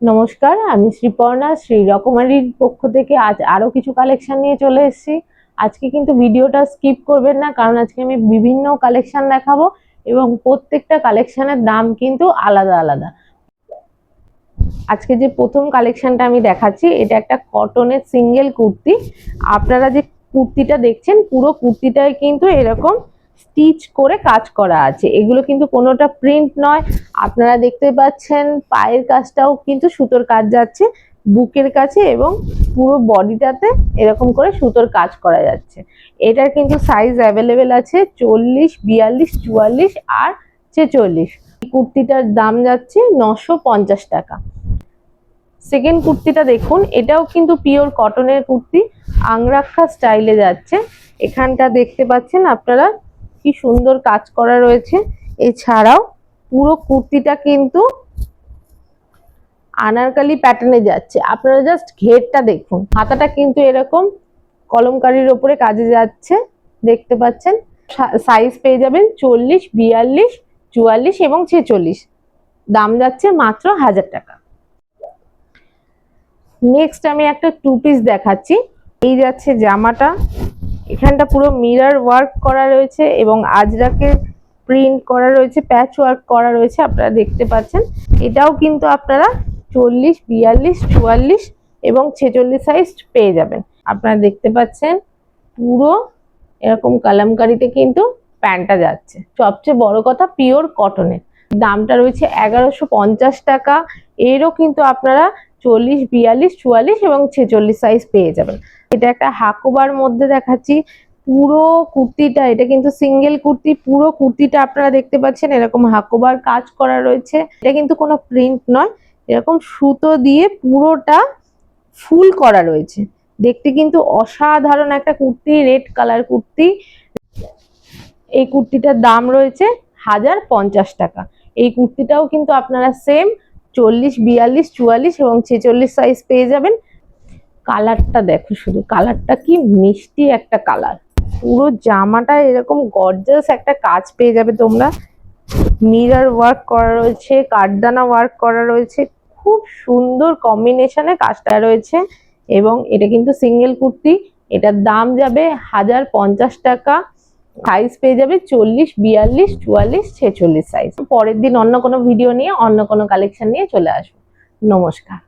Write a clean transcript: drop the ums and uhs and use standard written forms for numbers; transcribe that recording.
নমস্কার, আমি শ্রীপর্ণা শ্রী রকমারির পক্ষ থেকে আজ আরো কিছু কালেকশন নিয়ে চলে এসেছি। আজকে কিন্তু ভিডিওটা স্কিপ করবেন না, কারণ আজকে আমি বিভিন্ন কালেকশন দেখাবো এবং প্রত্যেকটা কালেকশনের দাম কিন্তু আলাদা আলাদা। আজকে যে প্রথম কালেকশনটা আমি দেখাচ্ছি, এটা একটা কটনের সিঙ্গেল কুর্তি। আপনারা যে কুর্তিটা দেখছেন, পুরো কুর্তিটাই কিন্তু এরকম স্টিচ করে কাজ করা আছে। এগুলো কিন্তু কোনোটা প্রিন্ট নয়। আপনারা দেখতে পাচ্ছেন পায়ের কাজটাও কিন্তু সুতোর কাজ যাচ্ছে বুকের কাছে, এবং পুরো বডিটাতে এরকম করে সুতোর কাজ করা যাচ্ছে। এটার কিন্তু সাইজ অ্যাভেলেবেল আছে 40, 42, 44 আর 46। কুর্তিটার দাম যাচ্ছে 950 টাকা। সেকেন্ড কুর্তিটা দেখুন, এটাও কিন্তু পিওর কটনের কুর্তি, আংরাক্ষা স্টাইলে যাচ্ছে। এখানটা দেখতে পাচ্ছেন আপনারা কি সুন্দর কাজ করা রয়েছে। এছাড়াও পুরো কুর্তিটা কিন্তু আনারকলি প্যাটার্নে যাচ্ছে। আপনারা জাস্ট ঘেরটা দেখুন, হাতাটা কিন্তু এরকম কলমকারীর ওপরে কাজে যাচ্ছে, দেখতে পাচ্ছেন। সাইজ পেয়ে যাবেন 40, 42, 44 এবং 46। দাম যাচ্ছে মাত্র 1000 টাকা। নেক্সট আমি একটা টু পিস দেখাচ্ছি। এই যাচ্ছে জামাটা, এখানটা পুরো মিরর ওয়ার্ক করা রয়েছে এবং আজরাকের প্রিন্ট করা রয়েছে, প্যাচ ওয়ার্ক করা রয়েছে, আপনারা দেখতে পাচ্ছেন। এটাও কিন্তু আপনারা 40, 42, 44 এবং 46 সাইজ পেয়ে যাবেন। আপনারা দেখতে পাচ্ছেন পুরো এরকম কালামকারিতে কিন্তু প্যান্টটা যাচ্ছে। সবচেয়ে বড় কথা, পিওর কটনের। দামটা রয়েছে 1150 টাকা। এরও কিন্তু আপনারা 40, 42, 44 এবং 46 সাইজ পেয়ে যাবেন। এটা একটা হাকোবার মধ্যে দেখাচ্ছি। পুরো কুর্তিটা, এটা কিন্তু সিঙ্গেল কুর্তি, পুরো কুর্তিটা আপনারা দেখতে পাচ্ছেন এরকম হাকোবার কাজ করা রয়েছে। এটা কিন্তু কোনো প্রিন্ট নয়, এরকম সুতো দিয়ে পুরোটা ফুল করা রয়েছে। দেখতে কিন্তু অসাধারণ একটা কুর্তি, রেড কালার কুর্তি। এই কুর্তিটার দাম রয়েছে 1050 টাকা। এই কুর্তিটাও কিন্তু আপনারা সেম 40, 42, 44 এবং 46 সাইজ পেয়ে যাবেন। কালারটা দেখো, শুধু কালারটা কি মিষ্টি একটা কালার। পুরো জামাটা এরকম গর্জাস একটা কাজ পেয়ে যাবে তোমরা। মিরর ওয়ার্ক করা রয়েছে, কাঠদানা ওয়ার্ক করা রয়েছে, খুব সুন্দর কম্বিনেশনে কাজটা রয়েছে। এবং এটা কিন্তু সিঙ্গেল কুর্তি, এটার দাম যাবে 1050 টাকা। সাইজ পেয়ে যাবে 40, 42, 44, 46 সাইজ। পরের দিন অন্য কোনো ভিডিও নিয়ে, অন্য কোনো কালেকশন নিয়ে চলে আসবো। নমস্কার।